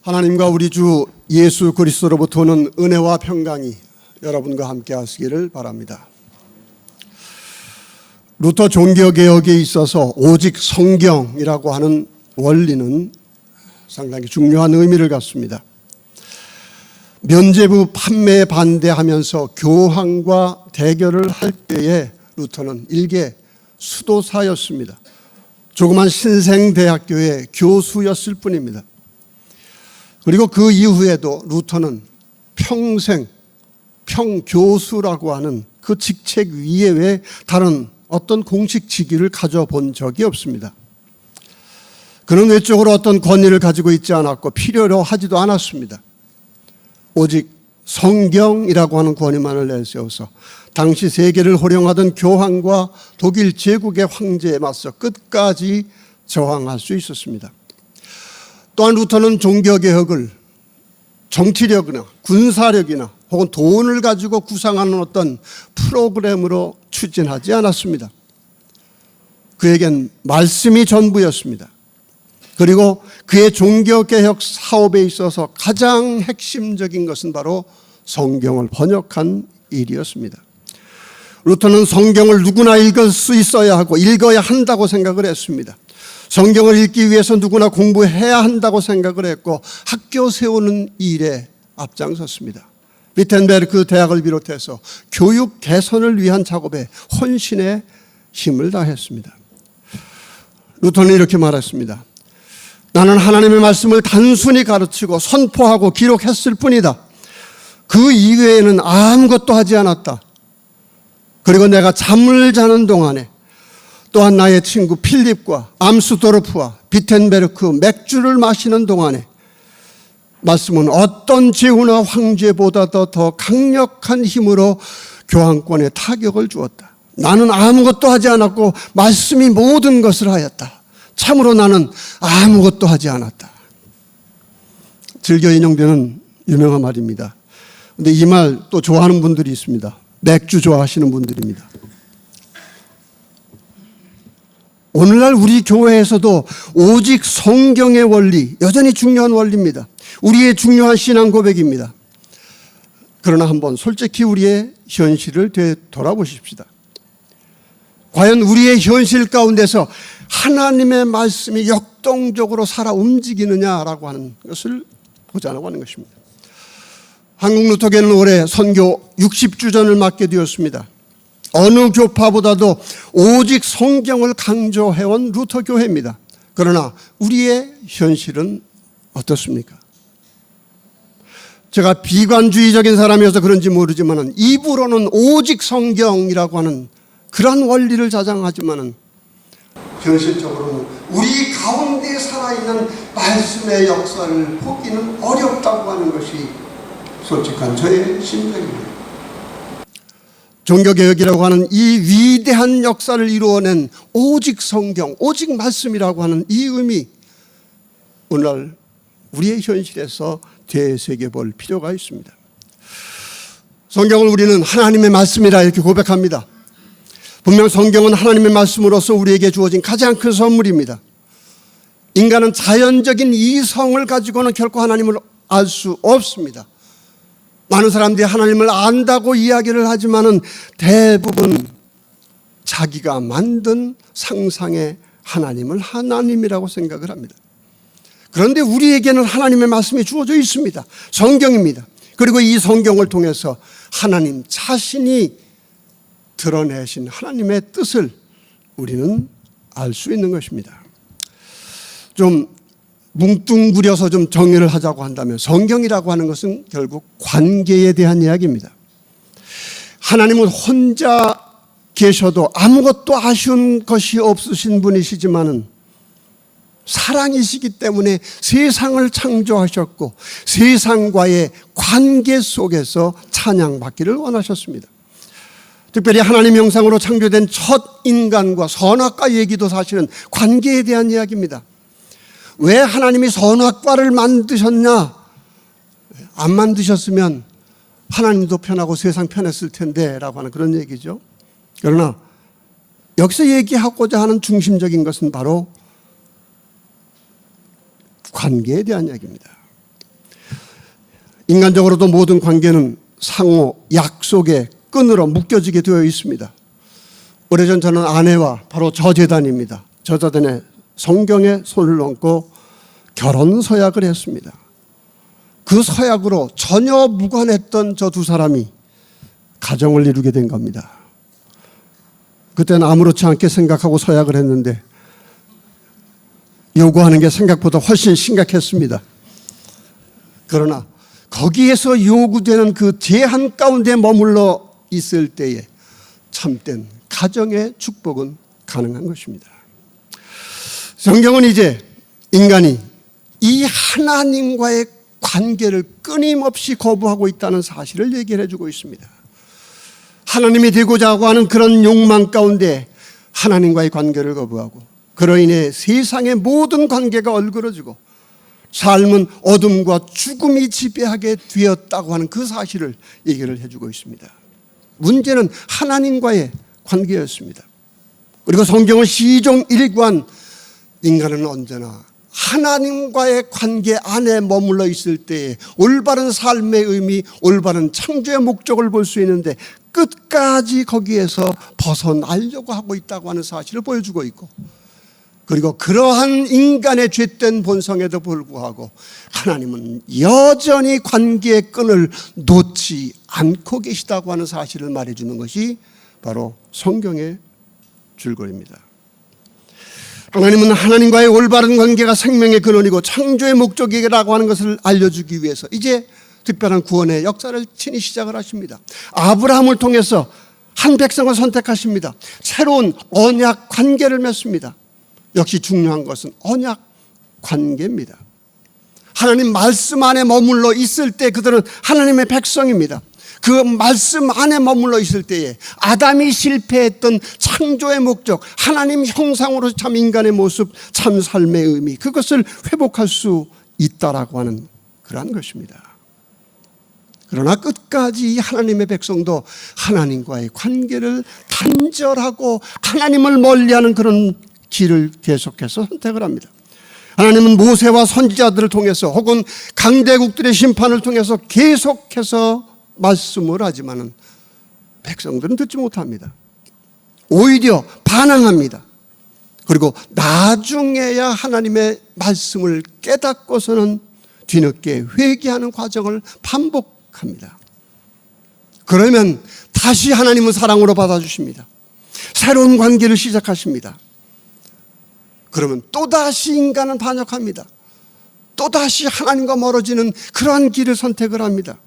하나님과 우리 주 예수 그리스도로부터 오는 은혜와 평강이 여러분과 함께 하시기를 바랍니다. 루터 종교개혁에 있어서 오직 성경이라고 하는 원리는 상당히 중요한 의미를 갖습니다. 면죄부 판매에 반대하면서 교황과 대결을 할 때에 루터는 일개 수도사였습니다. 조그만 신생대학교의 교수였을 뿐입니다. 그리고 그 이후에도 루터는 평생 평교수라고 하는 그 직책 위에 외 다른 어떤 공식 직위를 가져본 적이 없습니다. 그는 외적으로 어떤 권위를 가지고 있지 않았고 필요로 하지도 않았습니다. 오직 성경이라고 하는 권위만을 내세워서 당시 세계를 호령하던 교황과 독일 제국의 황제에 맞서 끝까지 저항할 수 있었습니다. 또한 루터는 종교개혁을 정치력이나 군사력이나 혹은 돈을 가지고 구상하는 어떤 프로그램으로 추진하지 않았습니다. 그에겐 말씀이 전부였습니다. 그리고 그의 종교개혁 사업에 있어서 가장 핵심적인 것은 바로 성경을 번역한 일이었습니다. 루터는 성경을 누구나 읽을 수 있어야 하고 읽어야 한다고 생각을 했습니다. 성경을 읽기 위해서 누구나 공부해야 한다고 생각을 했고 학교 세우는 일에 앞장섰습니다. 위텐베르크 대학을 비롯해서 교육 개선을 위한 작업에 혼신의 힘을 다했습니다. 루터는 이렇게 말했습니다. 나는 하나님의 말씀을 단순히 가르치고 선포하고 기록했을 뿐이다. 그 이외에는 아무것도 하지 않았다. 그리고 내가 잠을 자는 동안에 또한 나의 친구 필립과 암스도르프와 비텐베르크 맥주를 마시는 동안에 말씀은 어떤 제후나 황제보다도 더 강력한 힘으로 교황권에 타격을 주었다. 나는 아무것도 하지 않았고 말씀이 모든 것을 하였다. 참으로 나는 아무것도 하지 않았다. 즐겨 인용되는 유명한 말입니다. 그런데 이 말 또 좋아하는 분들이 있습니다. 맥주 좋아하시는 분들입니다. 오늘날 우리 교회에서도 오직 성경의 원리, 여전히 중요한 원리입니다. 우리의 중요한 신앙 고백입니다. 그러나 한번 솔직히 우리의 현실을 되돌아보십시다. 과연 우리의 현실 가운데서 하나님의 말씀이 역동적으로 살아 움직이느냐라고 하는 것을 보자라고 하는 것입니다. 한국 루터교는 올해 선교 60주년을 맞게 되었습니다. 어느 교파보다도 오직 성경을 강조해온 루터교회입니다. 그러나 우리의 현실은 어떻습니까? 제가 비관주의적인 사람이어서 그런지 모르지만 입으로는 오직 성경이라고 하는 그러한 원리를 자장하지만 현실적으로는 우리 가운데 살아있는 말씀의 역사를 보기는 어렵다고 하는 것이 솔직한 저의 심정입니다. 종교개혁이라고 하는 이 위대한 역사를 이루어낸 오직 성경, 오직 말씀이라고 하는 이 의미, 오늘 우리의 현실에서 되새겨볼 필요가 있습니다. 성경을 우리는 하나님의 말씀이라 이렇게 고백합니다. 분명 성경은 하나님의 말씀으로서 우리에게 주어진 가장 큰 선물입니다. 인간은 자연적인 이성을 가지고는 결코 하나님을 알 수 없습니다. 많은 사람들이 하나님을 안다고 이야기를 하지만은 대부분 자기가 만든 상상의 하나님을 하나님이라고 생각을 합니다. 그런데 우리에게는 하나님의 말씀이 주어져 있습니다. 성경입니다. 그리고 이 성경을 통해서 하나님 자신이 드러내신 하나님의 뜻을 우리는 알 수 있는 것입니다. 좀 뭉뚱그려서 좀 정리를 하자고 한다면 성경이라고 하는 것은 결국 관계에 대한 이야기입니다. 하나님은 혼자 계셔도 아무것도 아쉬운 것이 없으신 분이시지만은 사랑이시기 때문에 세상을 창조하셨고 세상과의 관계 속에서 찬양받기를 원하셨습니다. 특별히 하나님 형상으로 창조된 첫 인간과 선악과 얘기도 사실은 관계에 대한 이야기입니다. 왜 하나님이 선악과를 만드셨냐? 안 만드셨으면 하나님도 편하고 세상 편했을 텐데 라고 하는 그런 얘기죠. 그러나 여기서 얘기하고자 하는 중심적인 것은 바로 관계에 대한 이야기입니다. 인간적으로도 모든 관계는 상호 약속의 끈으로 묶여지게 되어 있습니다. 오래전 저는 아내와 바로 저재단입니다. 저재단에 성경에 손을 얹고 결혼 서약을 했습니다. 그 서약으로 전혀 무관했던 저 두 사람이 가정을 이루게 된 겁니다. 그때는 아무렇지 않게 생각하고 서약을 했는데 요구하는 게 생각보다 훨씬 심각했습니다. 그러나 거기에서 요구되는 그 제한 가운데 머물러 있을 때에 참된 가정의 축복은 가능한 것입니다. 성경은 이제 인간이 이 하나님과의 관계를 끊임없이 거부하고 있다는 사실을 얘기를 해주고 있습니다. 하나님이 되고자 하는 그런 욕망 가운데 하나님과의 관계를 거부하고 그로 인해 세상의 모든 관계가 얼그러지고 삶은 어둠과 죽음이 지배하게 되었다고 하는 그 사실을 얘기를 해주고 있습니다. 문제는 하나님과의 관계였습니다. 그리고 성경은 시종 일관 인간은 언제나 하나님과의 관계 안에 머물러 있을 때에 올바른 삶의 의미, 올바른 창조의 목적을 볼 수 있는데 끝까지 거기에서 벗어나려고 하고 있다고 하는 사실을 보여주고 있고, 그리고 그러한 인간의 죄된 본성에도 불구하고 하나님은 여전히 관계의 끈을 놓지 않고 계시다고 하는 사실을 말해주는 것이 바로 성경의 줄거리입니다. 하나님은 하나님과의 올바른 관계가 생명의 근원이고 창조의 목적이라고 하는 것을 알려주기 위해서 이제 특별한 구원의 역사를 친히 시작을 하십니다. 아브라함을 통해서 한 백성을 선택하십니다. 새로운 언약 관계를 맺습니다. 역시 중요한 것은 언약 관계입니다. 하나님 말씀 안에 머물러 있을 때 그들은 하나님의 백성입니다. 그 말씀 안에 머물러 있을 때에 아담이 실패했던 창조의 목적, 하나님 형상으로 참 인간의 모습, 참 삶의 의미, 그것을 회복할 수 있다라고 하는 그러한 것입니다. 그러나 끝까지 하나님의 백성도 하나님과의 관계를 단절하고 하나님을 멀리하는 그런 길을 계속해서 선택을 합니다. 하나님은 모세와 선지자들을 통해서 혹은 강대국들의 심판을 통해서 계속해서 말씀을 하지만은 백성들은 듣지 못합니다. 오히려 반항합니다. 그리고 나중에야 하나님의 말씀을 깨닫고서는 뒤늦게 회개하는 과정을 반복합니다. 그러면 다시 하나님은 사랑으로 받아주십니다. 새로운 관계를 시작하십니다. 그러면 또다시 인간은 반역합니다. 또다시 하나님과 멀어지는 그러한 길을 선택을 합니다.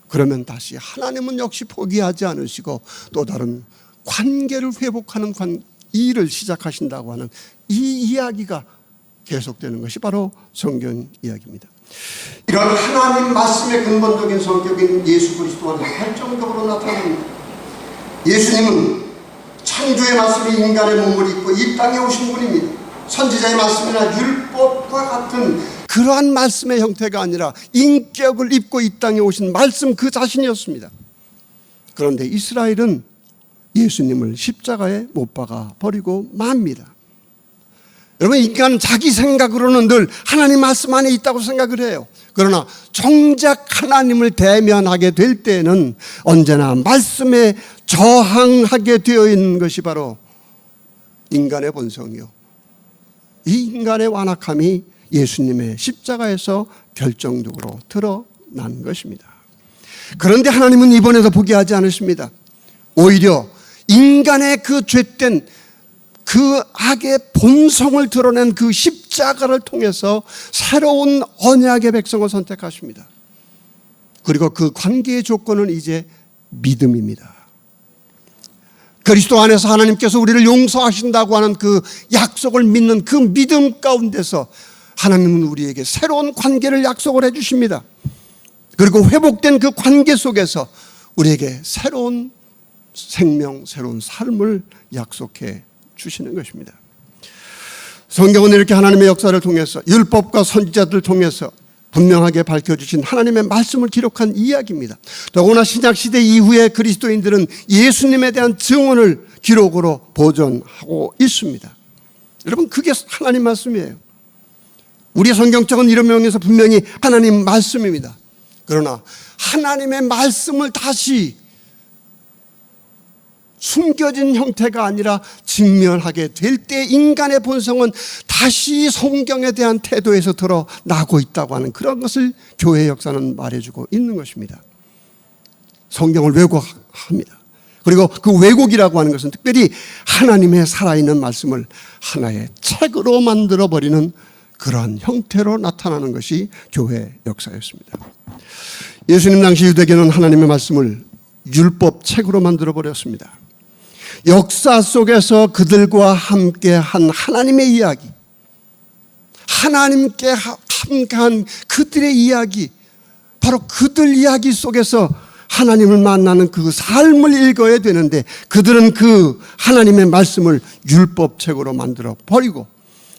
그러면 다시 하나님은 역시 포기하지 않으시고 또 다른 관계를 회복하는 일을 시작하신다고 하는 이 이야기가 계속되는 것이 바로 성경 이야기입니다. 이런 하나님 말씀의 근본적인 성격인 예수 그리스도 안에서 결정적으로 나타납니다. 예수님은 창조의 말씀이 인간의 몸을 입고 이 땅에 오신 분입니다. 선지자의 말씀이나 율법과 같은 그러한 말씀의 형태가 아니라 인격을 입고 이 땅에 오신 말씀 그 자신이었습니다. 그런데 이스라엘은 예수님을 십자가에 못 박아 버리고 맙니다. 여러분, 인간은 자기 생각으로는 늘 하나님 말씀 안에 있다고 생각을 해요. 그러나 정작 하나님을 대면하게 될 때는 언제나 말씀에 저항하게 되어 있는 것이 바로 인간의 본성이요, 이 인간의 완악함이 예수님의 십자가에서 결정적으로 드러난 것입니다. 그런데 하나님은 이번에도 포기하지 않으십니다. 오히려 인간의 그 죄된 그 악의 본성을 드러낸 그 십자가를 통해서 새로운 언약의 백성을 선택하십니다. 그리고 그 관계의 조건은 이제 믿음입니다. 그리스도 안에서 하나님께서 우리를 용서하신다고 하는 그 약속을 믿는 그 믿음 가운데서 하나님은 우리에게 새로운 관계를 약속을 해 주십니다. 그리고 회복된 그 관계 속에서 우리에게 새로운 생명, 새로운 삶을 약속해 주시는 것입니다. 성경은 이렇게 하나님의 역사를 통해서 율법과 선지자들을 통해서 분명하게 밝혀주신 하나님의 말씀을 기록한 이야기입니다. 더구나 신약시대 이후에 그리스도인들은 예수님에 대한 증언을 기록으로 보존하고 있습니다. 여러분, 그게 하나님 말씀이에요. 우리 성경책은 이런 명에서 분명히 하나님 말씀입니다. 그러나 하나님의 말씀을 다시 숨겨진 형태가 아니라 직면하게 될 때 인간의 본성은 다시 성경에 대한 태도에서 드러나고 있다고 하는 그런 것을 교회 역사는 말해주고 있는 것입니다. 성경을 왜곡합니다. 그리고 그 왜곡이라고 하는 것은 특별히 하나님의 살아있는 말씀을 하나의 책으로 만들어버리는 그러한 형태로 나타나는 것이 교회 역사였습니다. 예수님 당시 유대교는 하나님의 말씀을 율법 책으로 만들어버렸습니다. 역사 속에서 그들과 함께 한 하나님의 이야기, 하나님께 함께한 그들의 이야기, 바로 그들 이야기 속에서 하나님을 만나는 그 삶을 읽어야 되는데 그들은 그 하나님의 말씀을 율법책으로 만들어 버리고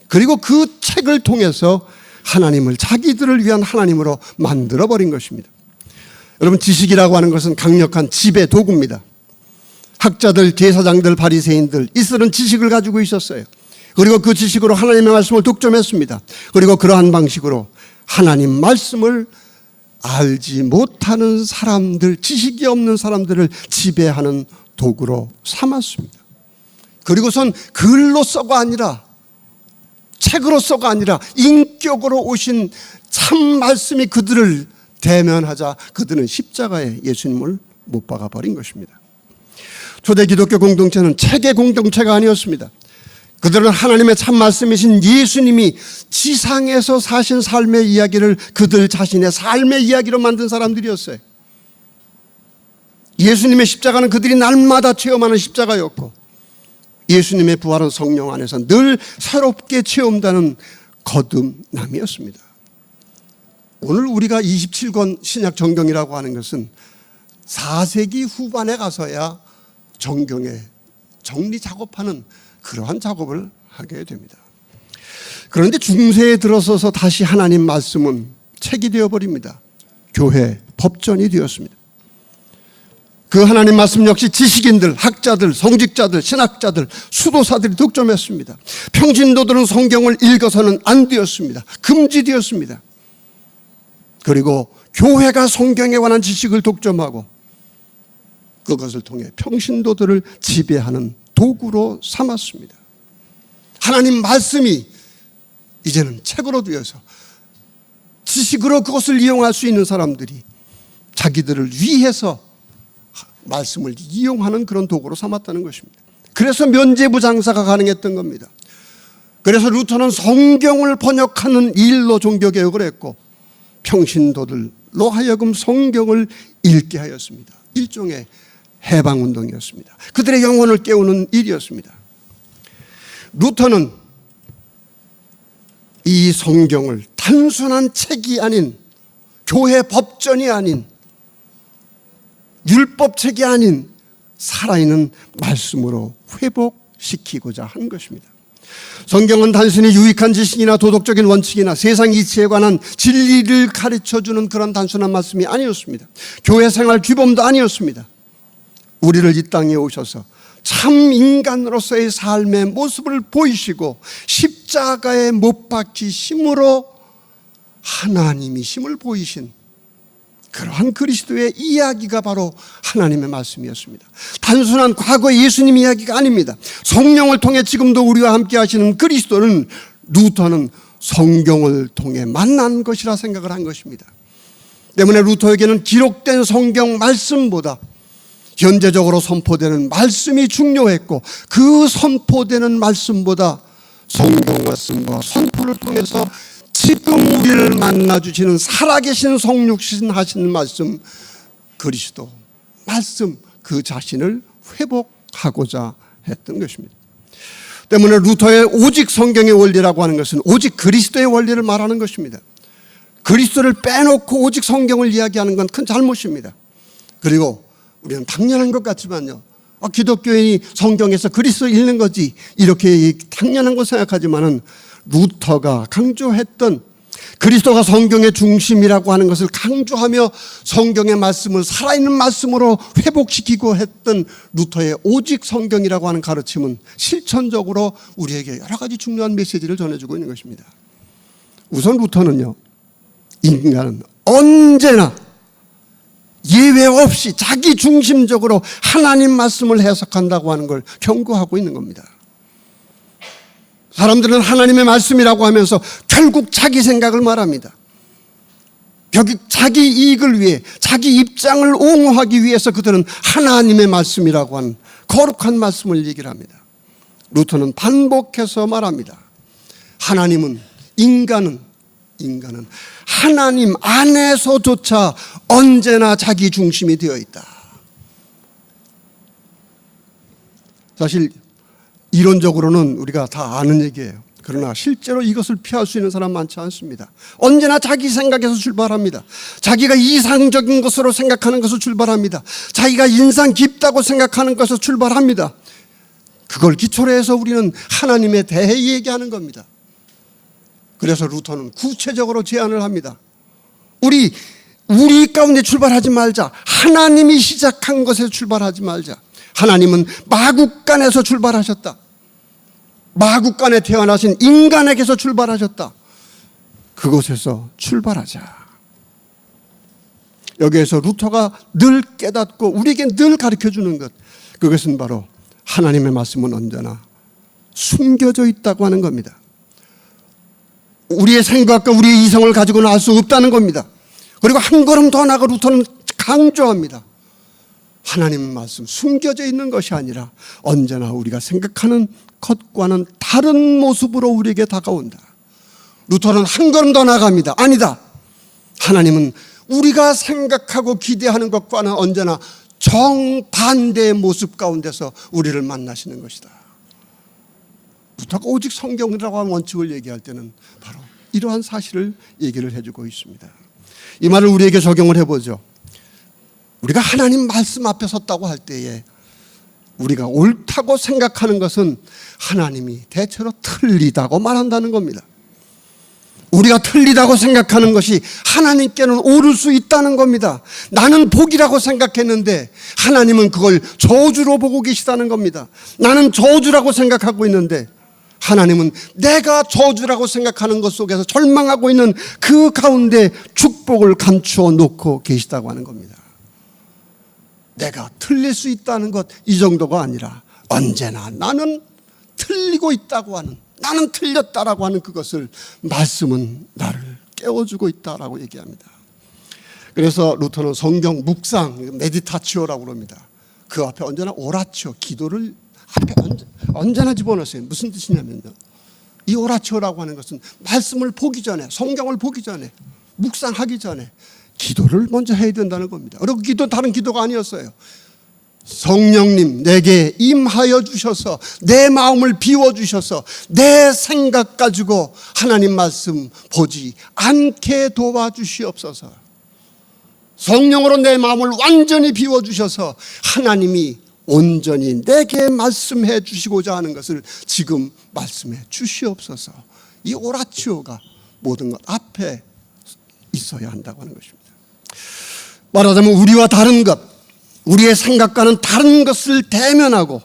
그리고 그 책을 통해서 하나님을 자기들을 위한 하나님으로 만들어 버린 것입니다. 여러분, 지식이라고 하는 것은 강력한 지배 도구입니다. 학자들, 제사장들, 바리새인들, 이들은 지식을 가지고 있었어요. 그리고 그 지식으로 하나님의 말씀을 독점했습니다. 그리고 그러한 방식으로 하나님 말씀을 알지 못하는 사람들, 지식이 없는 사람들을 지배하는 도구로 삼았습니다. 그리고선 글로서가 아니라, 책으로서가 아니라 인격으로 오신 참 말씀이 그들을 대면하자 그들은 십자가에 예수님을 못 박아 버린 것입니다. 초대 기독교 공동체는 책의 공동체가 아니었습니다. 그들은 하나님의 참 말씀이신 예수님이 지상에서 사신 삶의 이야기를 그들 자신의 삶의 이야기로 만든 사람들이었어요. 예수님의 십자가는 그들이 날마다 체험하는 십자가였고 예수님의 부활은 성령 안에서 늘 새롭게 체험되는 거듭남이었습니다. 오늘 우리가 27권 신약 정경이라고 하는 것은 4세기 후반에 가서야 정경에 정리 작업하는 그러한 작업을 하게 됩니다. 그런데 중세에 들어서서 다시 하나님 말씀은 책이 되어버립니다. 교회, 법전이 되었습니다. 그 하나님 말씀 역시 지식인들, 학자들, 성직자들, 신학자들, 수도사들이 독점했습니다. 평신도들은 성경을 읽어서는 안 되었습니다. 금지되었습니다. 그리고 교회가 성경에 관한 지식을 독점하고 그것을 통해 평신도들을 지배하는 도구로 삼았습니다. 하나님 말씀이 이제는 책으로 되어서 지식으로 그것을 이용할 수 있는 사람들이 자기들을 위해서 말씀을 이용하는 그런 도구로 삼았다는 것입니다. 그래서 면죄부 장사가 가능했던 겁니다. 그래서 루터는 성경을 번역하는 일로 종교개혁을 했고 평신도들로 하여금 성경을 읽게 하였습니다. 일종의 해방운동이었습니다. 그들의 영혼을 깨우는 일이었습니다. 루터는 이 성경을 단순한 책이 아닌, 교회 법전이 아닌, 율법책이 아닌 살아있는 말씀으로 회복시키고자 한 것입니다. 성경은 단순히 유익한 지식이나 도덕적인 원칙이나 세상 이치에 관한 진리를 가르쳐주는 그런 단순한 말씀이 아니었습니다. 교회 생활 규범도 아니었습니다. 우리를 이 땅에 오셔서 참 인간으로서의 삶의 모습을 보이시고 십자가에 못 박히심으로 하나님이심을 보이신 그러한 그리스도의 이야기가 바로 하나님의 말씀이었습니다. 단순한 과거 예수님 이야기가 아닙니다. 성령을 통해 지금도 우리와 함께 하시는 그리스도는 루터는 성경을 통해 만난 것이라 생각을 한 것입니다. 때문에 루터에게는 기록된 성경 말씀보다 현재적으로 선포되는 말씀이 중요했고 그 선포되는 말씀보다 성경 말씀과 선포를 통해서 지금 우리를 만나주시는 살아계신 성육신 하시는 말씀 그리스도 말씀 그 자신을 회복하고자 했던 것입니다. 때문에 루터의 오직 성경의 원리라고 하는 것은 오직 그리스도의 원리를 말하는 것입니다. 그리스도를 빼놓고 오직 성경을 이야기하는 건 큰 잘못입니다. 그리고 우리는 당연한 것 같지만요, 기독교인이 성경에서 그리스도 읽는 거지 이렇게 당연한 거 생각하지만은 루터가 강조했던 그리스도가 성경의 중심이라고 하는 것을 강조하며 성경의 말씀을 살아있는 말씀으로 회복시키고 했던 루터의 오직 성경이라고 하는 가르침은 실천적으로 우리에게 여러 가지 중요한 메시지를 전해주고 있는 것입니다. 우선 루터는요, 인간은 언제나 예외 없이 자기 중심적으로 하나님 말씀을 해석한다고 하는 걸 경고하고 있는 겁니다. 사람들은 하나님의 말씀이라고 하면서 결국 자기 생각을 말합니다. 자기 이익을 위해, 자기 입장을 옹호하기 위해서 그들은 하나님의 말씀이라고 하는 거룩한 말씀을 얘기를 합니다. 루터는 반복해서 말합니다. 인간은 하나님 안에서조차 언제나 자기 중심이 되어 있다. 사실 이론적으로는 우리가 다 아는 얘기예요. 그러나 실제로 이것을 피할 수 있는 사람 많지 않습니다. 언제나 자기 생각에서 출발합니다. 자기가 이상적인 것으로 생각하는 것으로 출발합니다. 자기가 인상 깊다고 생각하는 것에서 출발합니다. 그걸 기초로 해서 우리는 하나님에 대해 얘기하는 겁니다. 그래서 루터는 구체적으로 제안을 합니다. 우리 가운데 출발하지 말자. 하나님이 시작한 것에서 출발하지 말자. 하나님은 마국간에서 출발하셨다. 마국간에 태어나신 인간에게서 출발하셨다. 그곳에서 출발하자. 여기에서 루터가 늘 깨닫고 우리에게 늘 가르쳐주는 것, 그것은 바로 하나님의 말씀은 언제나 숨겨져 있다고 하는 겁니다. 우리의 생각과 우리의 이성을 가지고는 알 수 없다는 겁니다. 그리고 한 걸음 더 나아가 루터는 강조합니다. 하나님의 말씀, 숨겨져 있는 것이 아니라 언제나 우리가 생각하는 것과는 다른 모습으로 우리에게 다가온다. 루터는 한 걸음 더 나아갑니다. 아니다. 하나님은 우리가 생각하고 기대하는 것과는 언제나 정반대의 모습 가운데서 우리를 만나시는 것이다. 루터가 오직 성경이라고 하는 원칙을 얘기할 때는 바로 이러한 사실을 얘기를 해주고 있습니다. 이 말을 우리에게 적용을 해보죠. 우리가 하나님 말씀 앞에 섰다고 할 때에 우리가 옳다고 생각하는 것은 하나님이 대체로 틀리다고 말한다는 겁니다. 우리가 틀리다고 생각하는 것이 하나님께는 옳을 수 있다는 겁니다. 나는 복이라고 생각했는데 하나님은 그걸 저주로 보고 계시다는 겁니다. 나는 저주라고 생각하고 있는데 하나님은 내가 저주라고 생각하는 것 속에서 절망하고 있는 그 가운데 축복을 감추어 놓고 계시다고 하는 겁니다. 내가 틀릴 수 있다는 것, 이 정도가 아니라 언제나 나는 틀리고 있다고 하는, 나는 틀렸다라고 하는 그것을 말씀은 나를 깨워주고 있다라고 얘기합니다. 그래서 루터는 성경 묵상, 메디타치오라고 그럽니다. 그 앞에 언제나 오라치오, 기도를 앞에 언제나 집어넣었어요. 무슨 뜻이냐면요, 이 오라치오라고 하는 것은 말씀을 보기 전에, 성경을 보기 전에, 묵상하기 전에 기도를 먼저 해야 된다는 겁니다. 그리고 다른 기도가 아니었어요. 성령님 내게 임하여 주셔서 내 마음을 비워주셔서 내 생각 가지고 하나님 말씀 보지 않게 도와주시옵소서. 성령으로 내 마음을 완전히 비워주셔서 하나님이 온전히 내게 말씀해 주시고자 하는 것을 지금 말씀해 주시옵소서. 이 오라치오가 모든 것 앞에 있어야 한다고 하는 것입니다. 말하자면 우리와 다른 것, 우리의 생각과는 다른 것을 대면하고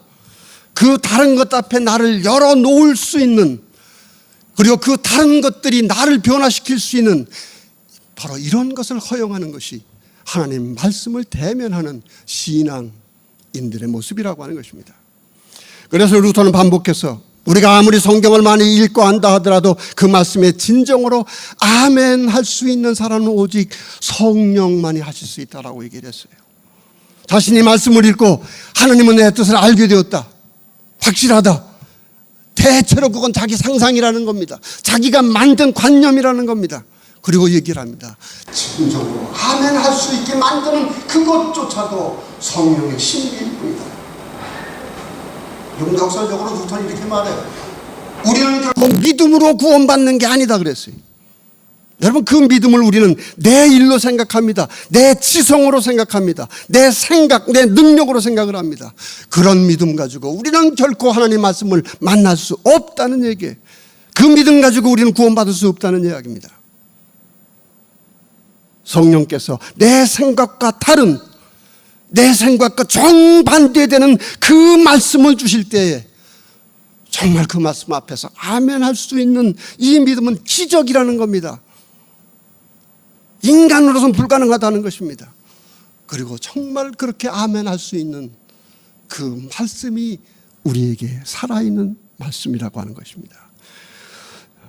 그 다른 것 앞에 나를 열어놓을 수 있는, 그리고 그 다른 것들이 나를 변화시킬 수 있는 바로 이런 것을 허용하는 것이 하나님 말씀을 대면하는 신앙인들의 모습이라고 하는 것입니다. 그래서 루터는 반복해서 우리가 아무리 성경을 많이 읽고 안다 하더라도 그 말씀에 진정으로 아멘 할 수 있는 사람은 오직 성령만이 하실 수 있다라고 얘기를 했어요. 자신이 말씀을 읽고 하나님은 내 뜻을 알게 되었다, 확실하다, 대체로 그건 자기 상상이라는 겁니다. 자기가 만든 관념이라는 겁니다. 그리고 얘기를 합니다. 진정으로 아멘 할 수 있게 만드는 그것조차도 성령의 신비일 뿐이다. 역사적으로 루터는 이렇게 말해요. 우리는 결국 믿음으로 구원받는 게 아니다 그랬어요. 여러분, 그 믿음을 우리는 내 일로 생각합니다. 내 지성으로 생각합니다. 내 생각, 내 능력으로 생각을 합니다. 그런 믿음 가지고 우리는 결코 하나님 말씀을 만날 수 없다는 얘기예요. 그 믿음 가지고 우리는 구원받을 수 없다는 이야기입니다. 성령께서 내 생각과 다른, 내 생각과 정반대되는 그 말씀을 주실 때에 정말 그 말씀 앞에서 아멘 할 수 있는 이 믿음은 기적이라는 겁니다. 인간으로서는 불가능하다는 것입니다. 그리고 정말 그렇게 아멘할 수 있는 그 말씀이 우리에게 살아있는 말씀이라고 하는 것입니다.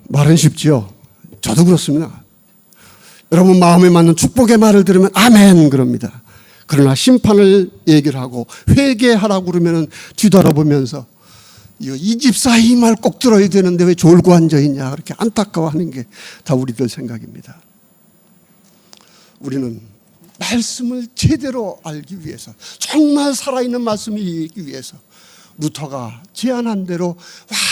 말은 쉽지요. 저도 그렇습니다. 여러분 마음에 맞는 축복의 말을 들으면 아멘 그럽니다. 그러나 심판을 얘기를 하고 회개하라고 그러면 뒤돌아보면서 이 집사 이 말 꼭 들어야 되는데 왜 졸고 앉아있냐 그렇게 안타까워하는 게 다 우리들 생각입니다. 우리는 말씀을 제대로 알기 위해서, 정말 살아있는 말씀이 있기 위해서 루터가 제안한 대로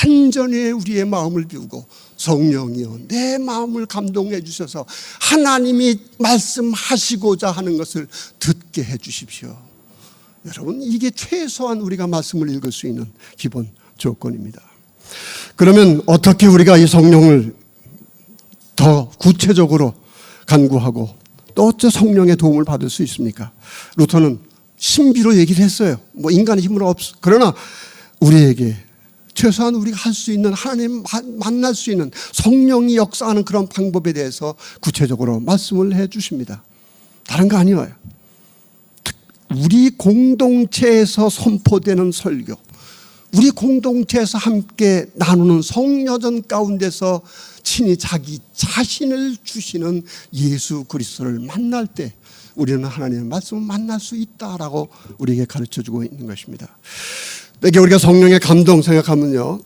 완전히 우리의 마음을 비우고 성령이여 내 마음을 감동해 주셔서 하나님이 말씀하시고자 하는 것을 듣게 해 주십시오. 여러분 이게 최소한 우리가 말씀을 읽을 수 있는 기본 조건입니다. 그러면 어떻게 우리가 이 성령을 더 구체적으로 간구하고 또 어째 성령의 도움을 받을 수 있습니까? 루터는 신비로 얘기를 했어요. 뭐 인간의 힘으로 그러나 우리에게 최소한 우리가 할 수 있는, 하나님 만날 수 있는 성령이 역사하는 그런 방법에 대해서 구체적으로 말씀을 해 주십니다. 다른 거 아니에요. 우리 공동체에서 선포되는 설교, 우리 공동체에서 함께 나누는 성려전 가운데서 친히 자기 자신을 주시는 예수 그리스도를 만날 때 우리는 하나님의 말씀을 만날 수 있다라고 우리에게 가르쳐주고 있는 것입니다. 이게 우리가 성령의 감동 생각하면요,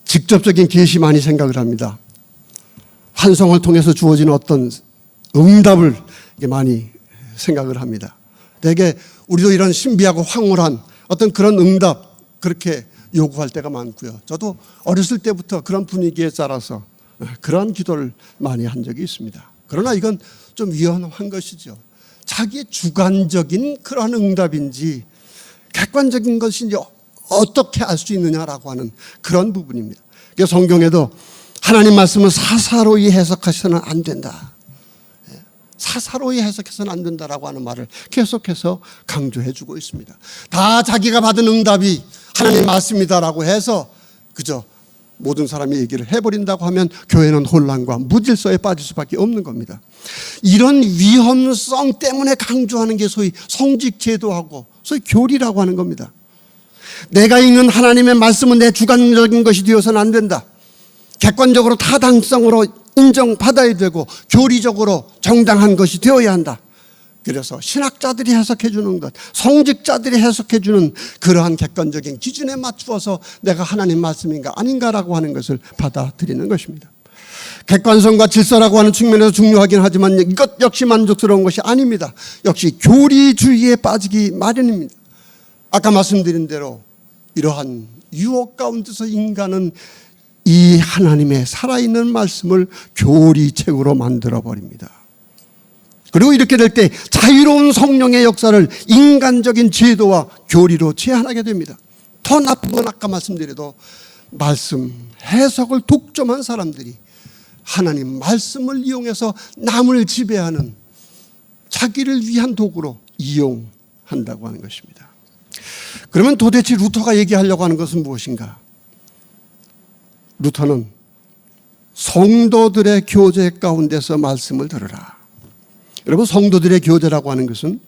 직접적인 계시 많이 생각을 합니다. 환성을 통해서 주어지는 어떤 응답을 많이 생각을 합니다. 되게 우리도 이런 신비하고 황홀한 어떤 그런 응답 그렇게 요구할 때가 많고요. 저도 어렸을 때부터 그런 분위기에 따라서 그러한 기도를 많이 한 적이 있습니다. 그러나 이건 좀 위험한 것이죠. 자기의 주관적인 그러한 응답인지 객관적인 것인지 어떻게 알 수 있느냐라고 하는 그런 부분입니다. 그래서 성경에도 하나님 말씀을 사사로이 해석하셔서는 안 된다. 사사로이 해석해서는 안 된다라고 하는 말을 계속해서 강조해 주고 있습니다. 다 자기가 받은 응답이 하나님 말씀이다라고 해서 그저 모든 사람이 얘기를 해버린다고 하면 교회는 혼란과 무질서에 빠질 수밖에 없는 겁니다. 이런 위험성 때문에 강조하는 게 소위 성직제도하고 소위 교리라고 하는 겁니다. 내가 읽는 하나님의 말씀은 내 주관적인 것이 되어서는 안 된다. 객관적으로 타당성으로 인정받아야 되고 교리적으로 정당한 것이 되어야 한다. 그래서 신학자들이 해석해 주는 것, 성직자들이 해석해 주는 그러한 객관적인 기준에 맞추어서 내가 하나님 말씀인가 아닌가라고 하는 것을 받아들이는 것입니다. 객관성과 질서라고 하는 측면에서 중요하긴 하지만 이것 역시 만족스러운 것이 아닙니다. 역시 교리주의에 빠지기 마련입니다. 아까 말씀드린 대로 이러한 유혹 가운데서 인간은 이 하나님의 살아있는 말씀을 교리책으로 만들어버립니다. 그리고 이렇게 될 때 자유로운 성령의 역사를 인간적인 제도와 교리로 제한하게 됩니다. 더 나쁜 건 아까 말씀드려도 말씀 해석을 독점한 사람들이 하나님 말씀을 이용해서 남을 지배하는 자기를 위한 도구로 이용한다고 하는 것입니다. 그러면 도대체 루터가 얘기하려고 하는 것은 무엇인가? 루터는 성도들의 교제 가운데서 말씀을 들으라. 여러분 성도들의 교제라고 하는 것은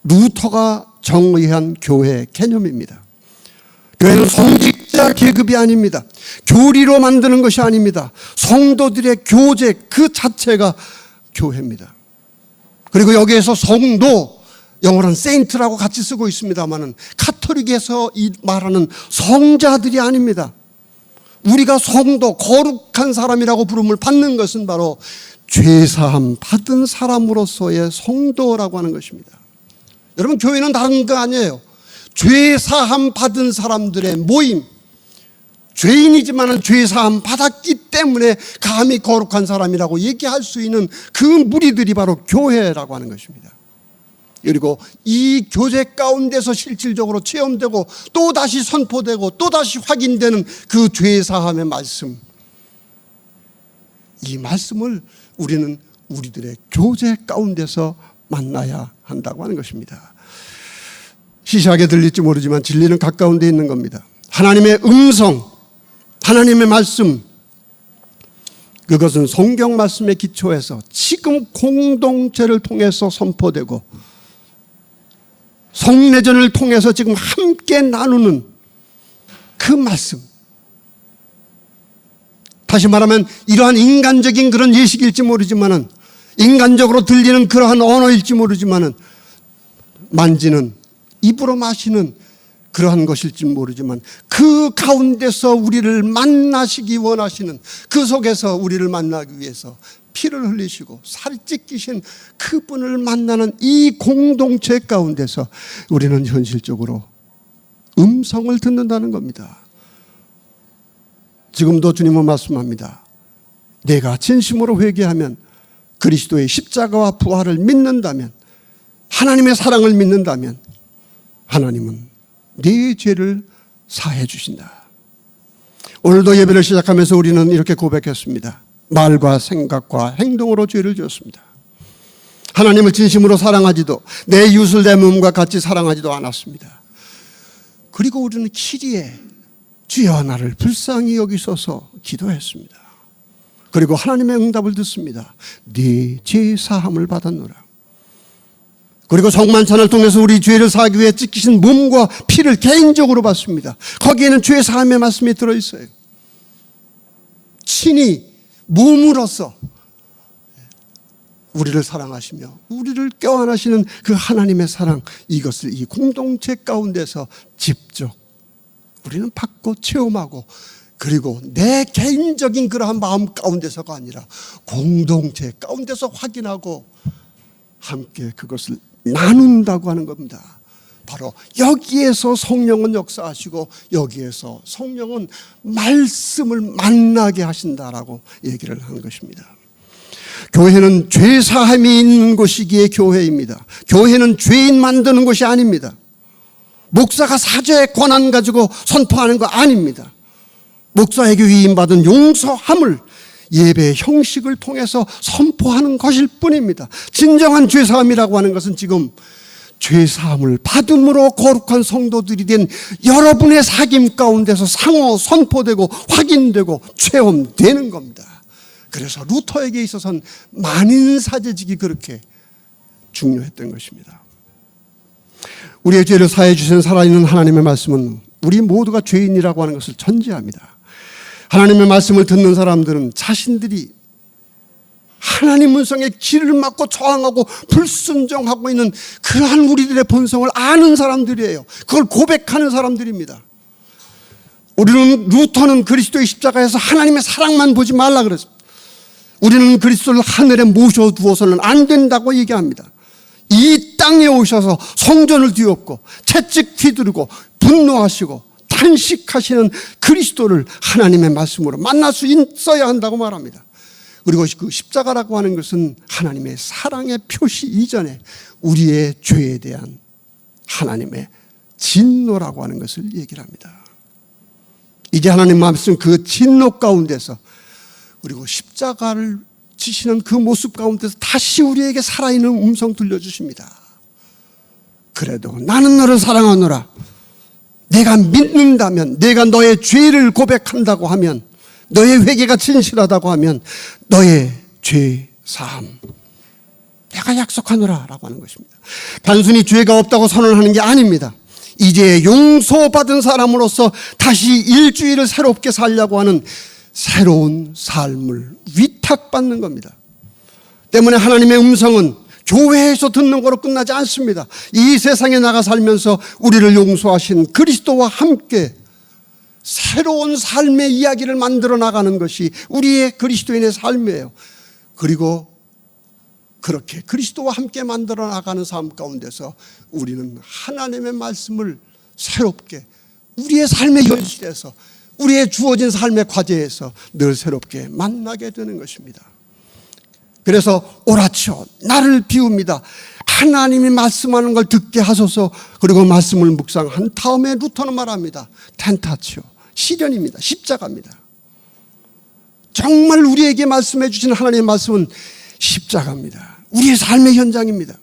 루터가 정의한 교회 개념입니다. 교회는 성직자 계급이 아닙니다. 교리로 만드는 것이 아닙니다. 성도들의 교제 그 자체가 교회입니다. 그리고 여기에서 성도, 영어로는 세인트라고 같이 쓰고 있습니다만은 카톨릭에서 이 말하는 성자들이 아닙니다. 우리가 성도, 거룩한 사람이라고 부름을 받는 것은 바로 죄사함 받은 사람으로서의 성도라고 하는 것입니다. 여러분 교회는 다른 거 아니에요. 죄사함 받은 사람들의 모임, 죄인이지만 죄사함 받았기 때문에 감히 거룩한 사람이라고 얘기할 수 있는 그 무리들이 바로 교회라고 하는 것입니다. 그리고 이 교제 가운데서 실질적으로 체험되고 또다시 선포되고 또다시 확인되는 그 죄사함의 말씀, 이 말씀을 우리는 우리들의 교제 가운데서 만나야 한다고 하는 것입니다. 시시하게 들릴지 모르지만 진리는 가까운 데 있는 겁니다. 하나님의 음성, 하나님의 말씀, 그것은 성경 말씀의 기초에서 지금 공동체를 통해서 선포되고 성례전을 통해서 지금 함께 나누는 그 말씀. 다시 말하면 이러한 인간적인 그런 예식일지 모르지만은, 인간적으로 들리는 그러한 언어일지 모르지만은, 만지는, 입으로 마시는 그러한 것일지 모르지만, 그 가운데서 우리를 만나시기 원하시는, 그 속에서 우리를 만나기 위해서 피를 흘리시고 살이 찢기신 그분을 만나는 이 공동체 가운데서 우리는 현실적으로 음성을 듣는다는 겁니다. 지금도 주님은 말씀합니다. 내가 진심으로 회개하면, 그리스도의 십자가와 부활을 믿는다면, 하나님의 사랑을 믿는다면 하나님은 네 죄를 사해 주신다. 오늘도 예배를 시작하면서 우리는 이렇게 고백했습니다. 말과 생각과 행동으로 죄를 지었습니다. 하나님을 진심으로 사랑하지도, 내 이웃을 내 몸과 같이 사랑하지도 않았습니다. 그리고 우리는 키리에 주여 나를 불쌍히 여기소서 기도했습니다. 그리고 하나님의 응답을 듣습니다. 네 죄 사함을 받았노라. 그리고 성만찬을 통해서 우리 죄를 사하기 위해 찢기신 몸과 피를 개인적으로 받습니다. 거기에는 죄 사함의 말씀이 들어있어요. 친히 몸으로서 우리를 사랑하시며 우리를 껴안으시는 그 하나님의 사랑, 이것을 이 공동체 가운데서 직접 우리는 받고 체험하고, 그리고 내 개인적인 그러한 마음 가운데서가 아니라 공동체 가운데서 확인하고 함께 그것을 나눈다고 하는 겁니다. 바로 여기에서 성령은 역사하시고 여기에서 성령은 말씀을 만나게 하신다라고 얘기를 하는 것입니다. 교회는 죄 사함이 있는 곳이기에 교회입니다. 교회는 죄인 만드는 곳이 아닙니다. 목사가 사죄의 권한 가지고 선포하는 거 아닙니다. 목사에게 위임받은 용서함을 예배의 형식을 통해서 선포하는 것일 뿐입니다. 진정한 죄사함이라고 하는 것은 지금 죄사함을 받음으로 거룩한 성도들이 된 여러분의 사귐 가운데서 상호 선포되고 확인되고 체험되는 겁니다. 그래서 루터에게 있어서는 만인사제직이 그렇게 중요했던 것입니다. 우리의 죄를 사해 주신 살아있는 하나님의 말씀은 우리 모두가 죄인이라고 하는 것을 전제합니다. 하나님의 말씀을 듣는 사람들은 자신들이 하나님 음성에 귀를 막고 저항하고 불순종하고 있는 그러한 우리들의 본성을 아는 사람들이에요. 그걸 고백하는 사람들입니다. 루터는 그리스도의 십자가에서 하나님의 사랑만 보지 말라 그랬습니다. 우리는 그리스도를 하늘에 모셔두어서는 안 된다고 얘기합니다. 이 땅에 오셔서 성전을 뒤엎고 채찍 휘두르고 분노하시고 탄식하시는 그리스도를 하나님의 말씀으로 만날 수 있어야 한다고 말합니다. 그리고 그 십자가라고 하는 것은 하나님의 사랑의 표시 이전에 우리의 죄에 대한 하나님의 진노라고 하는 것을 얘기를 합니다. 이제 하나님 말씀 그 진노 가운데서, 그리고 십자가를 지시는 그 모습 가운데서 다시 우리에게 살아있는 음성 들려주십니다. 그래도 나는 너를 사랑하노라. 내가 믿는다면, 내가 너의 죄를 고백한다고 하면, 너의 회개가 진실하다고 하면 너의 죄 사함 내가 약속하노라 라고 하는 것입니다. 단순히 죄가 없다고 선언하는 게 아닙니다. 이제 용서받은 사람으로서 다시 일주일을 새롭게 살려고 하는 새로운 삶을 위탁받는 겁니다. 때문에 하나님의 음성은 교회에서 듣는 거로 끝나지 않습니다. 이 세상에 나가 살면서 우리를 용서하신 그리스도와 함께 새로운 삶의 이야기를 만들어 나가는 것이 우리의 그리스도인의 삶이에요. 그리고 그렇게 그리스도와 함께 만들어 나가는 삶 가운데서 우리는 하나님의 말씀을 새롭게 우리의 삶의 현실에서, 우리의 주어진 삶의 과제에서 늘 새롭게 만나게 되는 것입니다. 그래서 오라치오 나를 비웁니다. 하나님이 말씀하는 걸 듣게 하소서. 그리고 말씀을 묵상한 다음에 루터는 말합니다. 텐타치오 시련입니다. 십자가입니다. 정말 우리에게 말씀해 주신 하나님의 말씀은 십자가입니다. 우리의 삶의 현장입니다.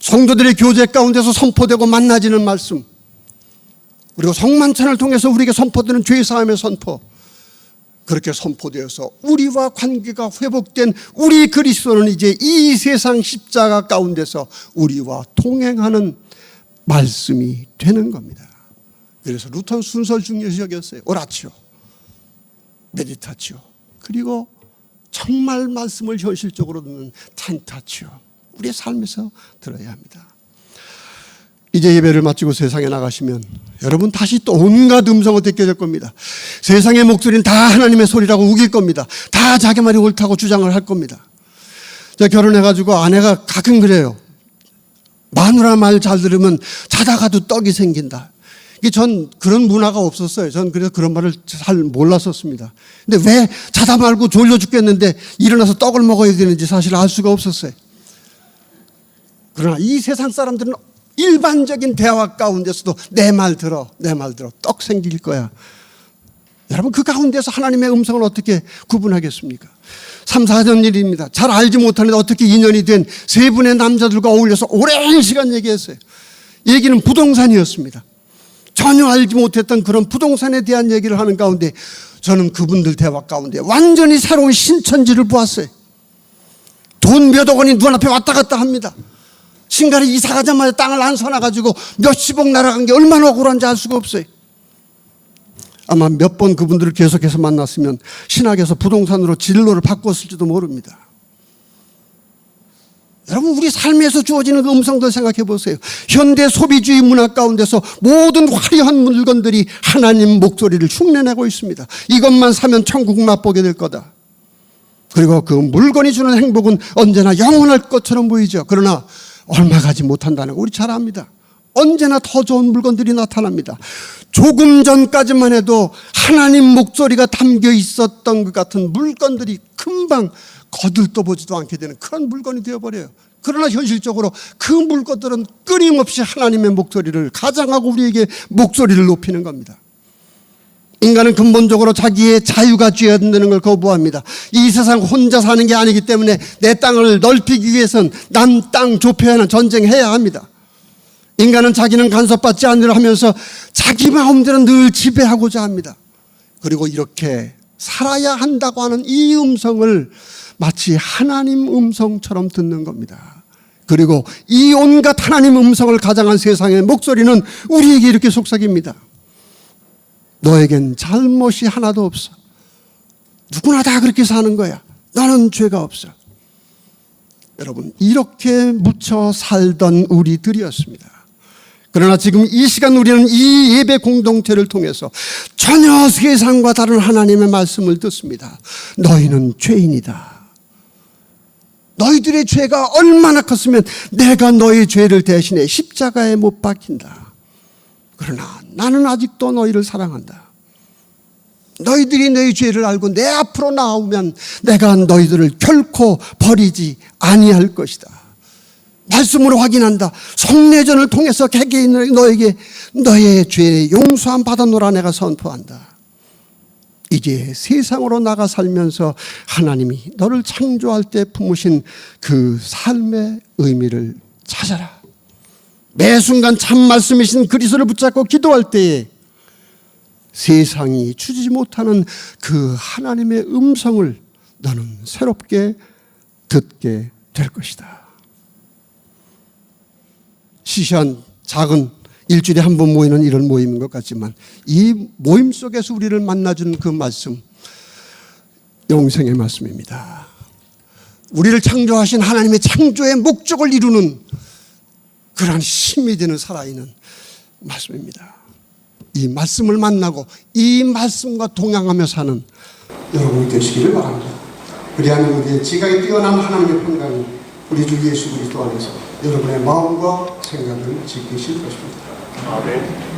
성도들의 교제 가운데서 선포되고 만나지는 말씀, 그리고 성만찬을 통해서 우리에게 선포되는 죄사함의 선포, 그렇게 선포되어서 우리와 관계가 회복된 우리 그리스도는 이제 이 세상 십자가 가운데서 우리와 동행하는 말씀이 되는 겁니다. 그래서 루터는 순서를 중요시 여겼어요. 오라치오, 메디타치오, 그리고 정말 말씀을 현실적으로 듣는 텐타치오. 우리의 삶에서 들어야 합니다. 이제 예배를 마치고 세상에 나가시면 여러분 다시 또 온갖 음성을 듣게 될 겁니다. 세상의 목소리는 다 하나님의 소리라고 우길 겁니다. 다 자기 말이 옳다고 주장을 할 겁니다. 제가 결혼해가지고 아내가 가끔 그래요. 마누라 말 잘 들으면 자다가도 떡이 생긴다. 전 그런 문화가 없었어요. 전 그래서 그런 말을 잘 몰랐었습니다. 근데 왜 자다 말고 졸려 죽겠는데 일어나서 떡을 먹어야 되는지 사실 알 수가 없었어요. 그러나 이 세상 사람들은 일반적인 대화 가운데서도 내 말 들어 떡 생길 거야. 여러분 그 가운데서 하나님의 음성을 어떻게 구분하겠습니까? 3, 4년 일입니다. 잘 알지 못하는데 어떻게 인연이 된 세 분의 남자들과 어울려서 오랜 시간 얘기했어요. 얘기는 부동산이었습니다. 전혀 알지 못했던 그런 부동산에 대한 얘기를 하는 가운데 저는 그분들 대화 가운데 완전히 새로운 신천지를 보았어요. 돈 몇억 원이 눈앞에 왔다 갔다 합니다. 신갈에 이사 가자마자 땅을 안 사놔가지고 몇십억 날아간 게 얼마나 억울한지 알 수가 없어요. 아마 몇 번 그분들을 계속해서 만났으면 신학에서 부동산으로 진로를 바꿨을지도 모릅니다. 여러분 우리 삶에서 주어지는 그 음성들 생각해 보세요. 현대 소비주의 문화 가운데서 모든 화려한 물건들이 하나님 목소리를 흉내내고 있습니다. 이것만 사면 천국 맛보게 될 거다. 그리고 그 물건이 주는 행복은 언제나 영원할 것처럼 보이죠. 그러나 얼마 가지 못한다는 거 우리 잘 압니다. 언제나 더 좋은 물건들이 나타납니다. 조금 전까지만 해도 하나님 목소리가 담겨 있었던 것 같은 물건들이 금방 거들떠보지도 않게 되는 그런 물건이 되어버려요. 그러나 현실적으로 그 물건들은 끊임없이 하나님의 목소리를 가장하고 우리에게 목소리를 높이는 겁니다. 인간은 근본적으로 자기의 자유가 쥐어드는 걸 거부합니다. 이 세상 혼자 사는 게 아니기 때문에 내 땅을 넓히기 위해선 남 땅 좁혀야 하는 전쟁해야 합니다. 인간은 자기는 간섭받지 않으려 하면서 자기 마음대로 늘 지배하고자 합니다. 그리고 이렇게 살아야 한다고 하는 이 음성을 마치 하나님 음성처럼 듣는 겁니다. 그리고 이 온갖 하나님 음성을 가장한 세상의 목소리는 우리에게 이렇게 속삭입니다. 너에겐 잘못이 하나도 없어. 누구나 다 그렇게 사는 거야. 너는 죄가 없어. 여러분 이렇게 묻혀 살던 우리들이었습니다. 그러나 지금 이 시간 우리는 이 예배 공동체를 통해서 전혀 세상과 다른 하나님의 말씀을 듣습니다. 너희는 죄인이다. 너희들의 죄가 얼마나 컸으면 내가 너희 죄를 대신해 십자가에 못 박힌다. 그러나 나는 아직도 너희를 사랑한다. 너희들이 너희 죄를 알고 내 앞으로 나오면 내가 너희들을 결코 버리지 아니할 것이다. 말씀으로 확인한다. 성례전을 통해서 개개인 너에게 너의 죄의 용서함 받아노라 내가 선포한다. 이제 세상으로 나가 살면서 하나님이 너를 창조할 때 품으신 그 삶의 의미를 찾아라. 매 순간 참 말씀이신 그리스도를 붙잡고 기도할 때에 세상이 주지 못하는 그 하나님의 음성을 너는 새롭게 듣게 될 것이다. 시시한 작은 일주일에 한 번 모이는 이런 모임인 것 같지만 이 모임 속에서 우리를 만나주는 그 말씀 영생의 말씀입니다. 우리를 창조하신 하나님의 창조의 목적을 이루는 그러한 힘이 되는 살아있는 말씀입니다. 이 말씀을 만나고 이 말씀과 동행하며 사는 여러분이 되시기를 바랍니다. 그리하면 우리의 지각이 뛰어난 하나님의 평강이 우리 주 예수 그리스도 안에서 여러분의 마음과 생각을 지키실 것입니다. 아멘.